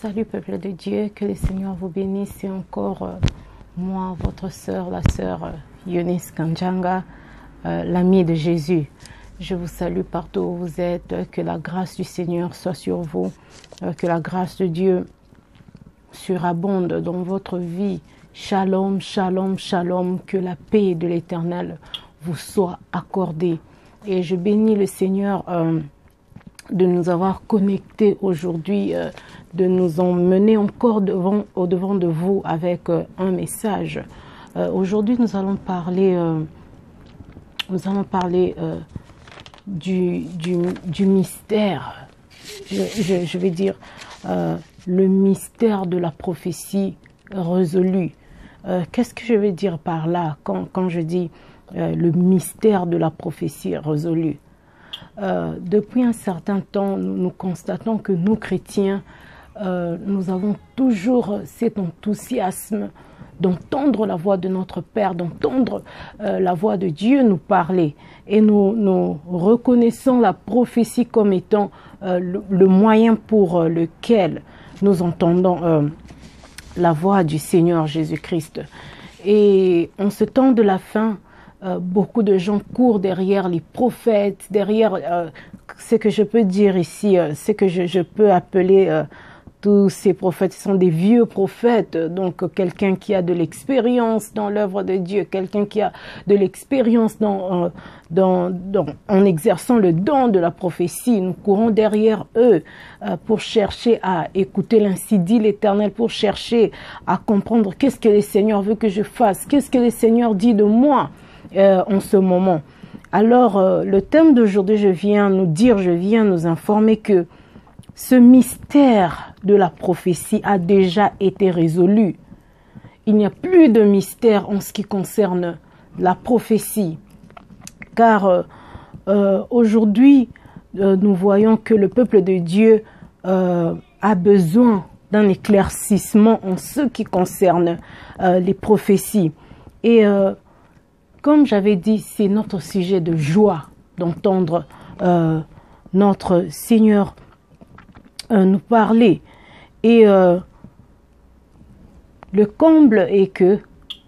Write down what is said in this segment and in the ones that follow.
Salut peuple de Dieu, que le Seigneur vous bénisse et encore moi, votre sœur, la sœur Eunice Kanjanga, l'amie de Jésus. Je vous salue partout où vous êtes, que la grâce du Seigneur soit sur vous, que la grâce de Dieu surabonde dans votre vie. Shalom, shalom, shalom, que la paix de l'Éternel vous soit accordée. Et je bénis le Seigneur de nous avoir connectés aujourd'hui, de nous emmener encore au-devant de vous avec un message. Aujourd'hui, nous allons parler du mystère, je vais dire le mystère de la prophétie résolue. Qu'est-ce que je veux dire par là quand je dis le mystère de la prophétie résolue? Depuis un certain temps, nous constatons que nous, chrétiens, nous avons toujours cet enthousiasme d'entendre la voix de notre Père, d'entendre la voix de Dieu nous parler. Et nous reconnaissons la prophétie comme étant le moyen pour lequel nous entendons la voix du Seigneur Jésus-Christ. Et en ce temps de la fin, beaucoup de gens courent derrière les prophètes, derrière ce que je peux dire ici, ce que je peux appeler tous ces prophètes. Ce sont des vieux prophètes, donc quelqu'un qui a de l'expérience dans l'œuvre de Dieu, quelqu'un qui a de l'expérience en exerçant le don de la prophétie. Nous courons derrière eux pour chercher à écouter l'ainsi dit l'Éternel, pour chercher à comprendre qu'est-ce que le Seigneur veut que je fasse, qu'est-ce que le Seigneur dit de moi en ce moment. Alors, le thème d'aujourd'hui, je viens nous informer que ce mystère de la prophétie a déjà été résolu. Il n'y a plus de mystère en ce qui concerne la prophétie. Car aujourd'hui, nous voyons que le peuple de Dieu a besoin d'un éclaircissement en ce qui concerne les prophéties. Et comme j'avais dit, c'est notre sujet de joie d'entendre notre Seigneur nous parler. Et le comble est que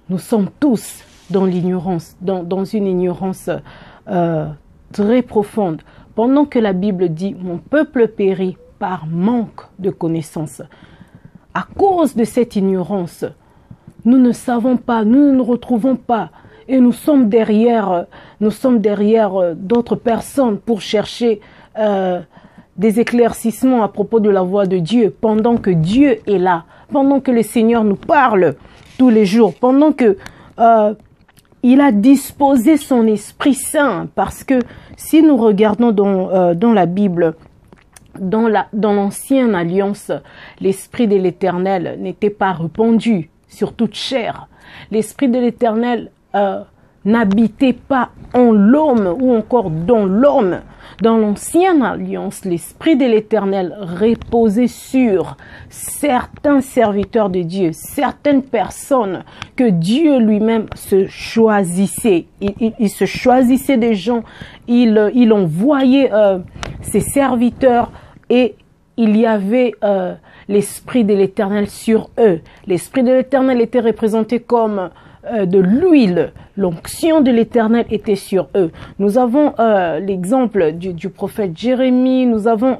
nous sommes tous dans l'ignorance, dans une ignorance très profonde. Pendant que la Bible dit « Mon peuple périt par manque de connaissance ». À cause de cette ignorance, nous ne savons pas, nous ne nous retrouvons pas. Et nous sommes derrière d'autres personnes pour chercher des éclaircissements à propos de la voix de Dieu, pendant que Dieu est là, pendant que le Seigneur nous parle tous les jours, pendant que il a disposé son Esprit Saint. Parce que si nous regardons dans la Bible, dans l'ancienne alliance, l'Esprit de l'Éternel n'était pas répandu sur toute chair. L'Esprit de l'Éternel n'habitait pas en l'homme ou encore dans l'homme. Dans l'ancienne alliance, l'Esprit de l'Éternel reposait sur certains serviteurs de Dieu, certaines personnes que Dieu lui-même se choisissait. Il se choisissait des gens, il envoyait ses serviteurs et il y avait l'Esprit de l'Éternel sur eux. L'Esprit de l'Éternel était représenté comme de l'huile. L'onction de l'Éternel était sur eux. Nous avons l'exemple du prophète Jérémie, nous avons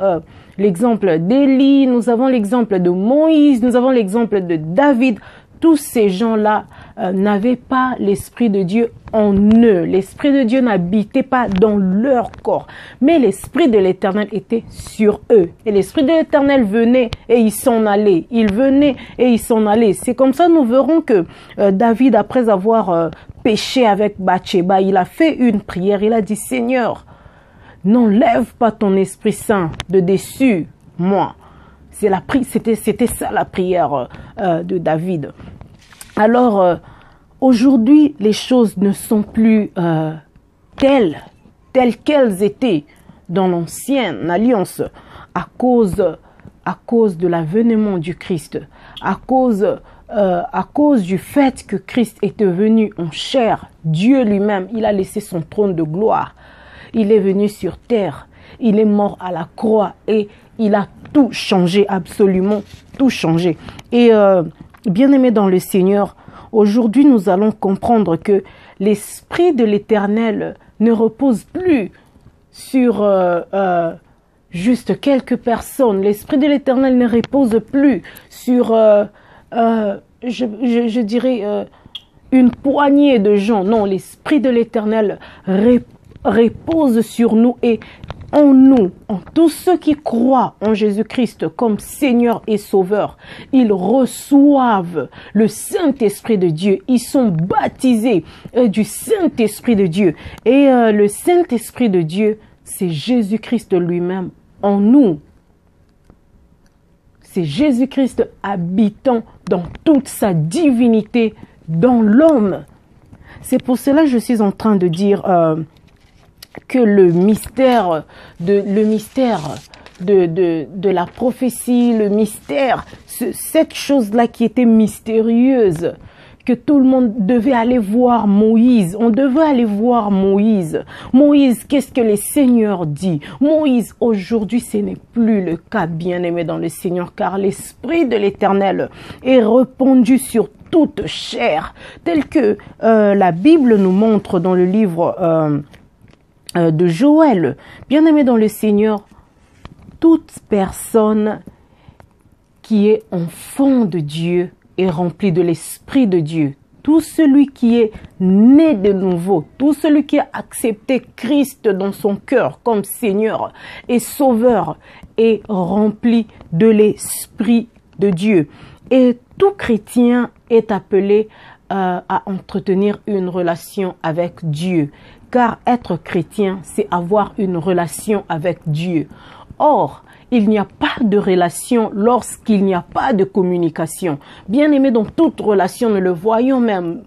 l'exemple d'Élie, nous avons l'exemple de Moïse, nous avons l'exemple de David. Tous ces gens-là n'avaient pas l'Esprit de Dieu en eux. L'Esprit de Dieu n'habitait pas dans leur corps. Mais l'Esprit de l'Éternel était sur eux. Et l'Esprit de l'Éternel venait et il s'en allait. Il venait et il s'en allait. C'est comme ça nous verrons que David, après avoir péché avec Bathsheba, il a fait une prière. Il a dit, Seigneur, n'enlève pas ton Esprit Saint de dessus moi. C'était ça la prière de David. Alors, aujourd'hui, les choses ne sont plus telles qu'elles étaient dans l'ancienne alliance à cause de l'avènement du Christ, à cause du fait que Christ était venu en chair. Dieu lui-même, il a laissé son trône de gloire. Il est venu sur terre. Il est mort à la croix et il a tout changé, absolument tout changé. Et bien-aimés dans le Seigneur, aujourd'hui nous allons comprendre que l'Esprit de l'Éternel ne repose plus sur juste quelques personnes. L'Esprit de l'Éternel ne repose plus sur, je dirais, une poignée de gens. Non, l'Esprit de l'Éternel repose sur nous et en nous, en tous ceux qui croient en Jésus-Christ comme Seigneur et Sauveur. Ils reçoivent le Saint-Esprit de Dieu. Ils sont baptisés du Saint-Esprit de Dieu. Et le Saint-Esprit de Dieu, c'est Jésus-Christ lui-même en nous. C'est Jésus-Christ habitant dans toute sa divinité dans l'homme. C'est pour cela que je suis en train de dire que le mystère de la prophétie, le mystère, cette chose-là qui était mystérieuse, que tout le monde devait aller voir Moïse. On devait aller voir Moïse. Moïse, qu'est-ce que le Seigneur dit? Moïse, aujourd'hui, ce n'est plus le cas, bien-aimé dans le Seigneur, car l'Esprit de l'Éternel est répandu sur toute chair, tel que la Bible nous montre dans le livre de Joël. Bien-aimé dans le Seigneur, toute personne qui est enfant de Dieu est rempli de l'Esprit de Dieu. Tout celui qui est né de nouveau, tout celui qui a accepté Christ dans son cœur comme Seigneur et Sauveur est rempli de l'Esprit de Dieu. Et tout chrétien est appelé à entretenir une relation avec Dieu. Car être chrétien, c'est avoir une relation avec Dieu. Or, il n'y a pas de relation lorsqu'il n'y a pas de communication. Bien aimé, dans toute relation, nous le voyons même,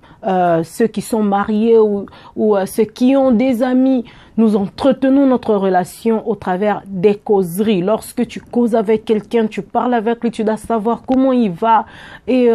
ceux qui sont mariés ou ceux qui ont des amis, nous entretenons notre relation au travers des causeries. Lorsque tu causes avec quelqu'un, tu parles avec lui, tu dois savoir comment il va et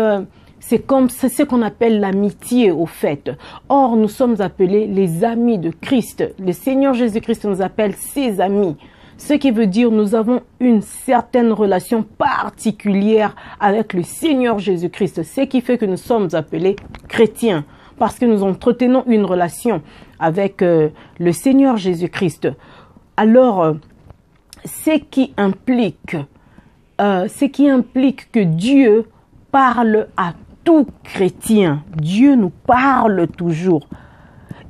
c'est ce qu'on appelle l'amitié au fait. Or, nous sommes appelés les amis de Christ. Le Seigneur Jésus-Christ nous appelle ses amis. Ce qui veut dire nous avons une certaine relation particulière avec le Seigneur Jésus-Christ. Ce qui fait que nous sommes appelés chrétiens. Parce que nous entretenons une relation avec le Seigneur Jésus-Christ. Alors, ce qui implique que Dieu parle à tout chrétien. Dieu nous parle toujours.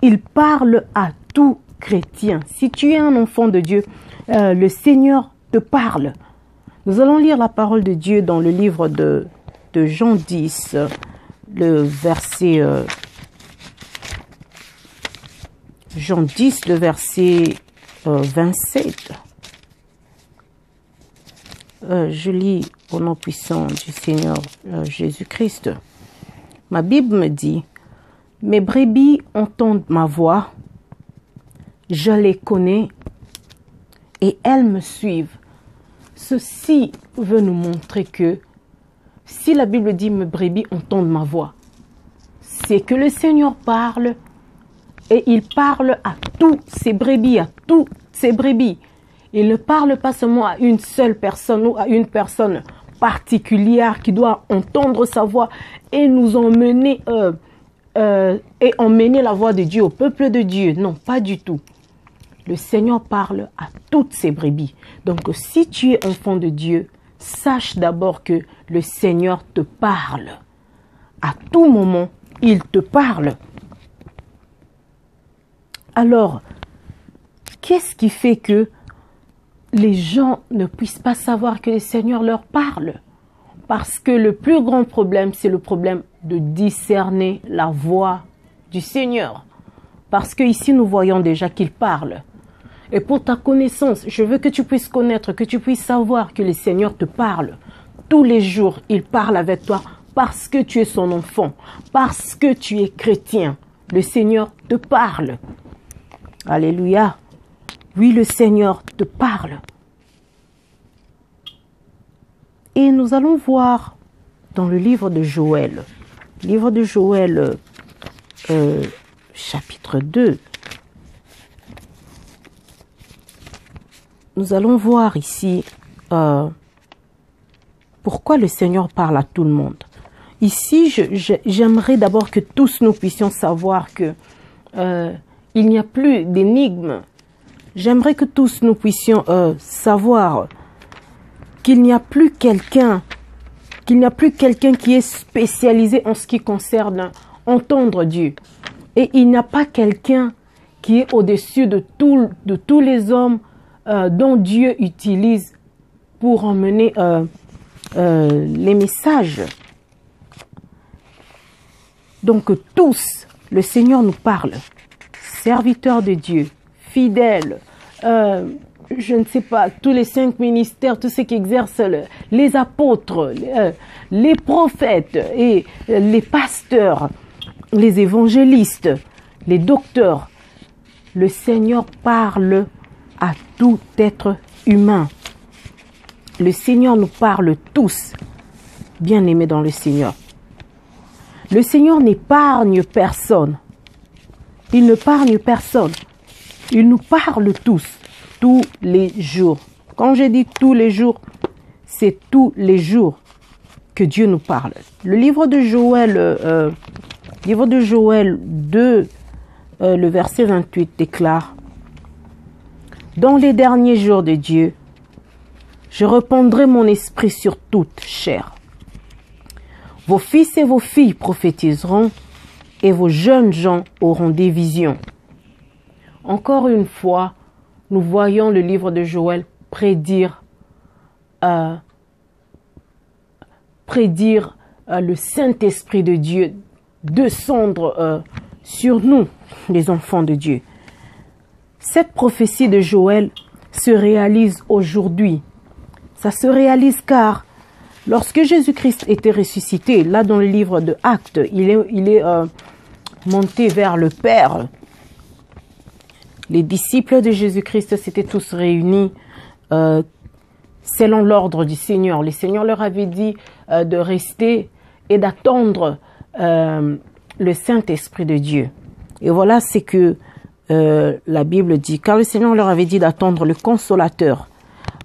Il parle à tout chrétien. Si tu es un enfant de Dieu, le Seigneur te parle. Nous allons lire la parole de Dieu dans le livre de Jean 10, le verset Jean 10, le verset 27. Je lis au nom puissant du Seigneur Jésus-Christ. Ma Bible me dit, « Mes brebis entendent ma voix, je les connais et elles me suivent. » Ceci veut nous montrer que si la Bible dit « Mes brebis entendent ma voix », c'est que le Seigneur parle et il parle à tous ses brebis, à toutes ses brebis. Il ne parle pas seulement à une seule personne ou à une personne particulière qui doit entendre sa voix et nous emmener et emmener la voix de Dieu au peuple de Dieu. Non, pas du tout. Le Seigneur parle à toutes ses brebis. Donc, si tu es enfant de Dieu, sache d'abord que le Seigneur te parle. À tout moment, il te parle. Alors, qu'est-ce qui fait que les gens ne puissent pas savoir que le Seigneur leur parle? Parce que le plus grand problème, c'est le problème de discerner la voix du Seigneur. Parce que ici, nous voyons déjà qu'il parle. Et pour ta connaissance, je veux que tu puisses connaître, que tu puisses savoir que le Seigneur te parle. Tous les jours, il parle avec toi parce que tu es son enfant, parce que tu es chrétien. Le Seigneur te parle. Alléluia. Oui, le Seigneur te parle. Et nous allons voir dans le livre de Joël, chapitre 2. Nous allons voir ici pourquoi le Seigneur parle à tout le monde? Ici, j'aimerais d'abord que tous nous puissions savoir que il n'y a plus d'énigmes. J'aimerais que tous nous puissions savoir qu'il n'y a plus quelqu'un qui est spécialisé en ce qui concerne entendre Dieu. Et il n'y a pas quelqu'un qui est au-dessus de tous les hommes dont Dieu utilise pour emmener les messages. Donc tous, le Seigneur nous parle, serviteurs de Dieu, fidèles, je ne sais pas, tous les 5 ministères, tous ceux qui exercent, les apôtres, les prophètes et les pasteurs, les évangélistes, les docteurs. Le Seigneur parle à tout être humain. Le Seigneur nous parle tous, bien-aimés dans le Seigneur. Le Seigneur n'épargne personne. Il n'épargne personne. Il nous parle tous les jours. Quand je dis tous les jours, c'est tous les jours que Dieu nous parle. Le livre de Joël 2, le verset 28 déclare: dans les derniers jours de Dieu, je répandrai mon esprit sur toute chair. Vos fils et vos filles prophétiseront et vos jeunes gens auront des visions. Encore une fois, nous voyons le livre de Joël prédire le Saint-Esprit de Dieu descendre sur nous, les enfants de Dieu. Cette prophétie de Joël se réalise aujourd'hui. Ça se réalise car lorsque Jésus-Christ était ressuscité, là dans le livre de Actes, il est monté vers le Père. Les disciples de Jésus-Christ s'étaient tous réunis selon l'ordre du Seigneur. Le Seigneur leur avait dit de rester et d'attendre le Saint-Esprit de Dieu. Et voilà ce que la Bible dit. Car le Seigneur leur avait dit d'attendre le Consolateur.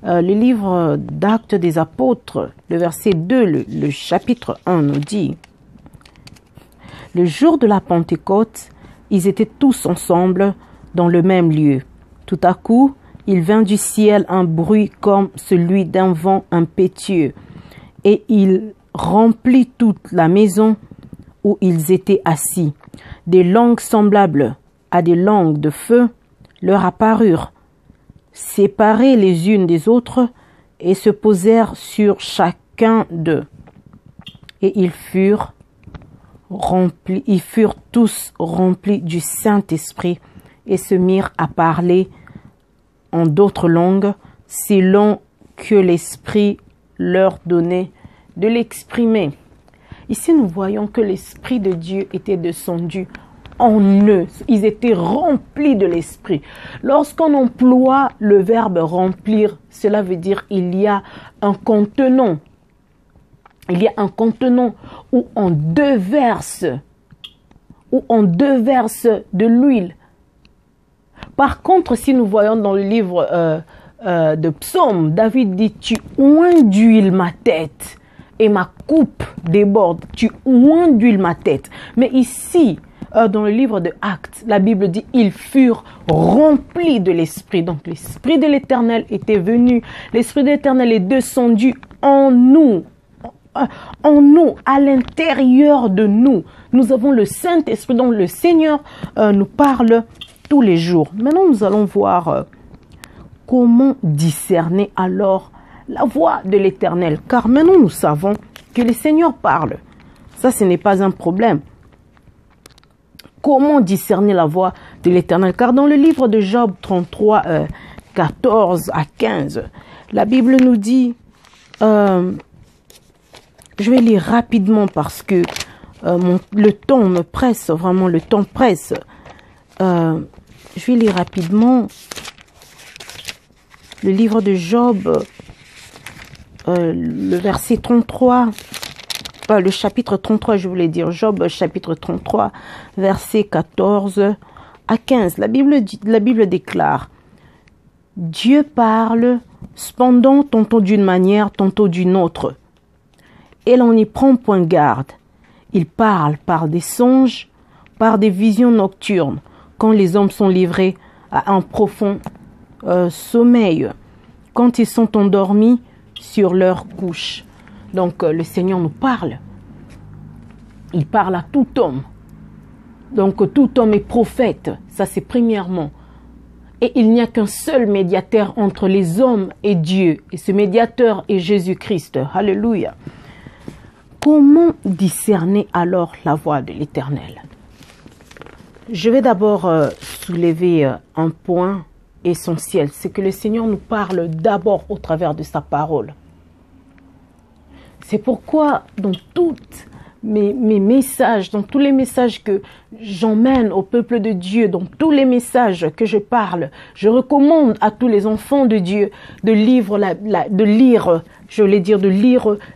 Le livre d'Actes des Apôtres, le verset 2, le chapitre 1 nous dit: le jour de la Pentecôte, ils étaient tous ensemble dans le même lieu. Tout à coup, il vint du ciel un bruit comme celui d'un vent impétueux, et il remplit toute la maison où ils étaient assis. Des langues semblables à des langues de feu leur apparurent, séparées les unes des autres, et se posèrent sur chacun d'eux. Et ils furent tous remplis du Saint-Esprit et se mirent à parler en d'autres langues, selon que l'Esprit leur donnait de l'exprimer. Ici, nous voyons que l'Esprit de Dieu était descendu en eux. Ils étaient remplis de l'Esprit. Lorsqu'on emploie le verbe remplir, cela veut dire il y a un contenant. Il y a un contenant où on déverse de l'huile. Par contre, si nous voyons dans le livre de Psaume, David dit: tu oins d'huile ma tête et ma coupe déborde. Tu oins d'huile ma tête. Mais ici, dans le livre de Actes, la Bible dit: ils furent remplis de l'Esprit. Donc l'Esprit de l'Éternel était venu. L'Esprit de l'Éternel est descendu en nous, à l'intérieur de nous. Nous avons le Saint-Esprit dont le Seigneur nous parle tous les jours. Maintenant, nous allons voir comment discerner alors la voix de l'Éternel. Car maintenant, nous savons que le Seigneur parle. Ça, ce n'est pas un problème. Comment discerner la voix de l'Éternel? Car dans le livre de Job 33, 14 à 15, la Bible nous dit, je vais lire rapidement parce que le temps me presse, vraiment le temps presse. Je vais lire rapidement le livre de Job, le verset 33, le chapitre 33, je voulais dire, Job chapitre 33, verset 14 à 15. La Bible déclare: Dieu parle cependant tantôt d'une manière, tantôt d'une autre. Et l'on n'y prend point garde. Il parle par des songes, par des visions nocturnes, quand les hommes sont livrés à un profond sommeil, quand ils sont endormis sur leur couche. Donc le Seigneur nous parle. Il parle à tout homme. Donc tout homme est prophète, ça c'est premièrement. Et il n'y a qu'un seul médiateur entre les hommes et Dieu. Et ce médiateur est Jésus-Christ. Alléluia. Comment discerner alors la voix de l'Éternel? Je vais d'abord soulever un point essentiel. C'est que le Seigneur nous parle d'abord au travers de sa parole. C'est pourquoi dans toutes mes messages, dans tous les messages que j'emmène au peuple de Dieu, dans tous les messages que je parle, je recommande à tous les enfants de Dieu de lire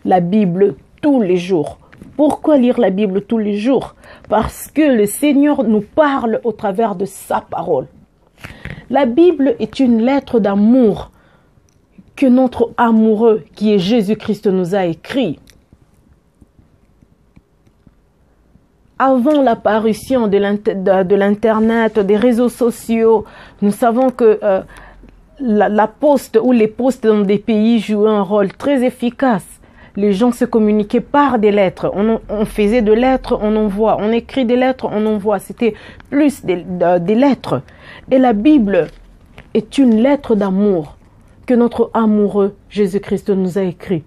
la Bible tous les jours. Pourquoi lire la Bible tous les jours? Parce que le Seigneur nous parle au travers de sa parole. La Bible est une lettre d'amour que notre amoureux, qui est Jésus-Christ, nous a écrit. Avant l'apparition de l'Internet, des réseaux sociaux, nous savons que la poste ou les postes dans des pays jouaient un rôle très efficace. Les gens se communiquaient par des lettres. On faisait des lettres, on envoie. On écrit des lettres, on envoie. C'était plus des lettres. Et la Bible est une lettre d'amour que notre amoureux Jésus-Christ nous a écrit.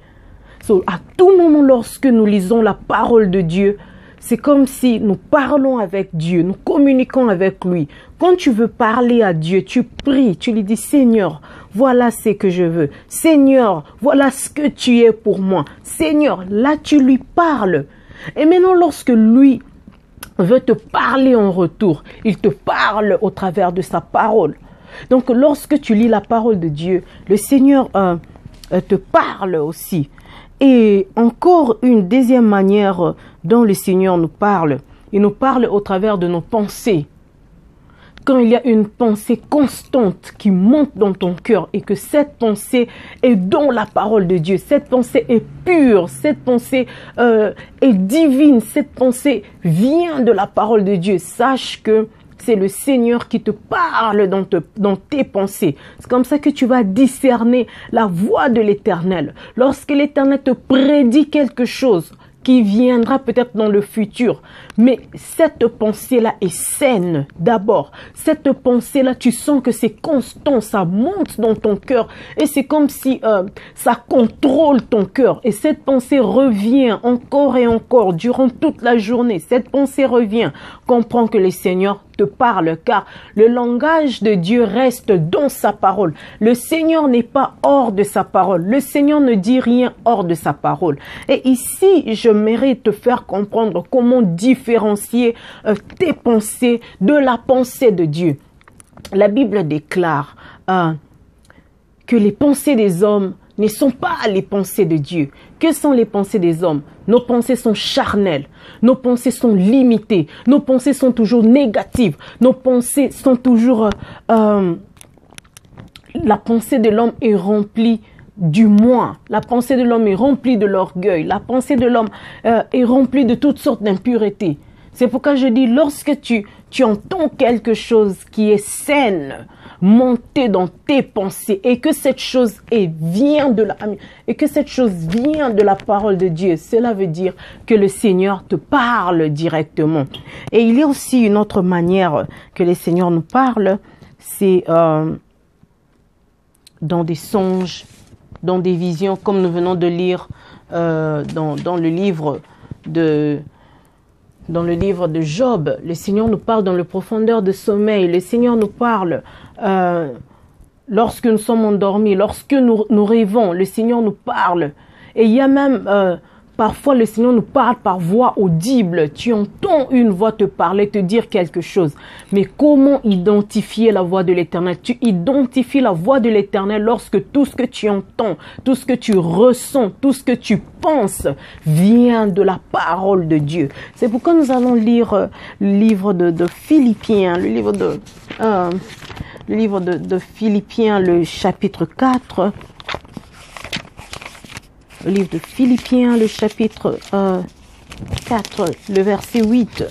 À tout moment, lorsque nous lisons la parole de Dieu, c'est comme si nous parlons avec Dieu, nous communiquons avec lui. Quand tu veux parler à Dieu, tu pries, tu lui dis, Seigneur, voilà ce que je veux. Seigneur, voilà ce que tu es pour moi. Seigneur, là tu lui parles. Et maintenant, lorsque lui veut te parler en retour, il te parle au travers de sa parole. Donc, lorsque tu lis la parole de Dieu, le Seigneur te parle aussi. Et encore une deuxième manière dont le Seigneur nous parle. Il nous parle au travers de nos pensées. Quand il y a une pensée constante qui monte dans ton cœur et que cette pensée est dans la parole de Dieu, cette pensée est pure, cette pensée est divine, cette pensée vient de la parole de Dieu, sache que c'est le Seigneur qui te parle dans tes pensées. C'est comme ça que tu vas discerner la voix de l'Éternel. Lorsque l'Éternel te prédit quelque chose qui viendra peut-être dans le futur, mais cette pensée-là est saine d'abord. Cette pensée-là, tu sens que c'est constant, ça monte dans ton cœur et c'est comme si ça contrôle ton cœur. Et cette pensée revient encore et encore durant toute la journée. Cette pensée revient. Comprends que le Seigneur te parle, car le langage de Dieu reste dans sa parole. Le Seigneur n'est pas hors de sa parole. Le Seigneur ne dit rien hors de sa parole. Et ici, je mérite te faire comprendre comment différencier tes pensées de la pensée de Dieu. La Bible déclare que les pensées des hommes ne sont pas les pensées de Dieu. Que sont les pensées des hommes? Nos pensées sont charnelles. Nos pensées sont limitées. Nos pensées sont toujours négatives. Nos pensées sont toujours... la pensée de l'homme est remplie du moi. La pensée de l'homme est remplie de l'orgueil. La pensée de l'homme est remplie de toutes sortes d'impuretés. C'est pourquoi je dis, lorsque tu entends quelque chose qui est saine, monter dans tes pensées et que cette chose vient de la parole de Dieu, cela veut dire que le Seigneur te parle directement. Et il y a aussi une autre manière que le Seigneur nous parle, c'est dans des songes, dans des visions, comme nous venons de lire dans le livre de Job. Le Seigneur nous parle dans le profondeur de sommeil. Le Seigneur nous parle lorsque nous sommes endormis, lorsque nous rêvons. Le Seigneur nous parle. Et il y a même parfois le Seigneur nous parle par voix audible. Tu entends une voix te parler, te dire quelque chose. Mais comment identifier la voix de l'Éternel? Tu identifies la voix de l'Éternel lorsque tout ce que tu entends, tout ce que tu ressens, tout ce que tu penses vient de la parole de Dieu. C'est pourquoi nous allons lire le livre de Philippiens, le le livre de Philippiens, le chapitre 4. Le livre de Philippiens, le chapitre 4, le verset 8.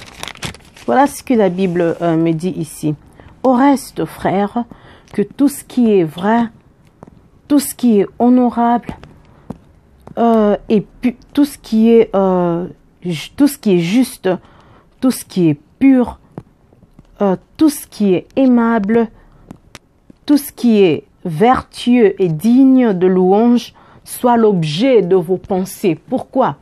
Voilà ce que la Bible me dit ici. Au reste, frères, que tout ce qui est vrai, tout ce qui est honorable, et puis tout ce qui est juste, tout ce qui est pur, tout ce qui est aimable, tout ce qui est vertueux et digne de louange, soit l'objet de vos pensées. Pourquoi?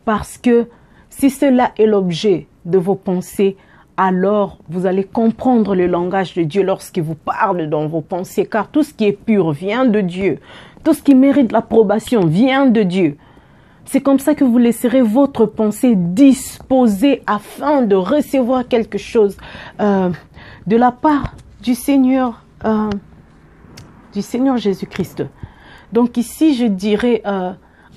Parce que si cela est l'objet de vos pensées, alors vous allez comprendre le langage de Dieu lorsqu'il vous parle dans vos pensées, car tout ce qui est pur vient de Dieu. Tout ce qui mérite l'approbation vient de Dieu. C'est comme ça que vous laisserez votre pensée disposée afin de recevoir quelque chose de la part du Seigneur Jésus-Christ. Donc ici, je dirais,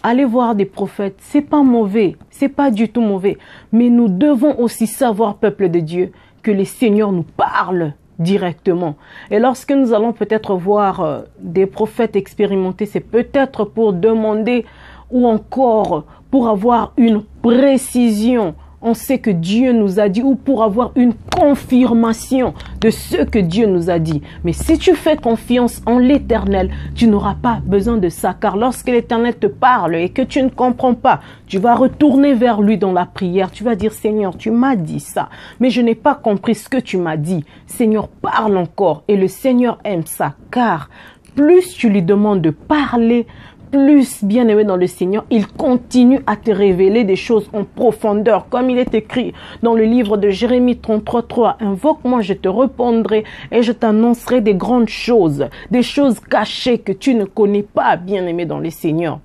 allez voir des prophètes. C'est pas mauvais, c'est pas du tout mauvais. Mais nous devons aussi savoir, peuple de Dieu, que le Seigneur nous parle directement. Et lorsque nous allons peut-être voir des prophètes expérimentés, c'est peut-être pour demander ou encore pour avoir une précision. On sait que Dieu nous a dit, ou pour avoir une confirmation de ce que Dieu nous a dit. Mais si tu fais confiance en l'Éternel, tu n'auras pas besoin de ça. Car lorsque l'Éternel te parle et que tu ne comprends pas, tu vas retourner vers lui dans la prière. Tu vas dire, Seigneur, tu m'as dit ça, mais je n'ai pas compris ce que tu m'as dit. Seigneur, parle encore. Et le Seigneur aime ça, car plus tu lui demandes de parler, plus, bien-aimé dans le Seigneur, il continue à te révéler des choses en profondeur, comme il est écrit dans le livre de Jérémie 33:3. Invoque-moi, je te répondrai et je t'annoncerai des grandes choses, des choses cachées que tu ne connais pas, bien-aimé dans le Seigneur.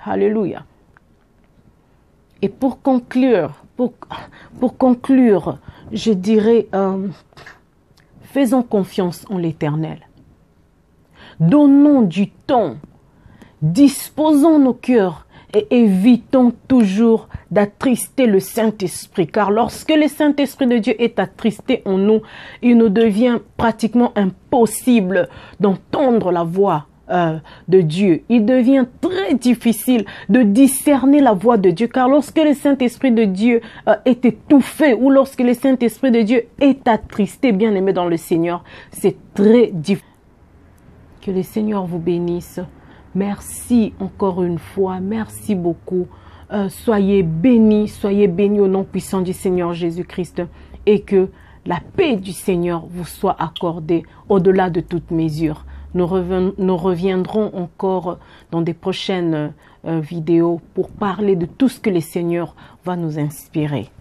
Alléluia. Et pour conclure, je dirais, faisons confiance en l'Éternel. Donnons du temps. Disposons nos cœurs et évitons toujours d'attrister le Saint-Esprit. Car lorsque le Saint-Esprit de Dieu est attristé en nous, il nous devient pratiquement impossible d'entendre la voix de Dieu. Il devient très difficile de discerner la voix de Dieu. Car lorsque le Saint-Esprit de Dieu est étouffé ou lorsque le Saint-Esprit de Dieu est attristé, bien aimé dans le Seigneur, c'est très difficile. Que le Seigneur vous bénisse. Merci encore une fois, merci beaucoup. Soyez bénis au nom puissant du Seigneur Jésus-Christ et que la paix du Seigneur vous soit accordée au-delà de toute mesure. Nous reviendrons encore dans des prochaines vidéos pour parler de tout ce que le Seigneur va nous inspirer.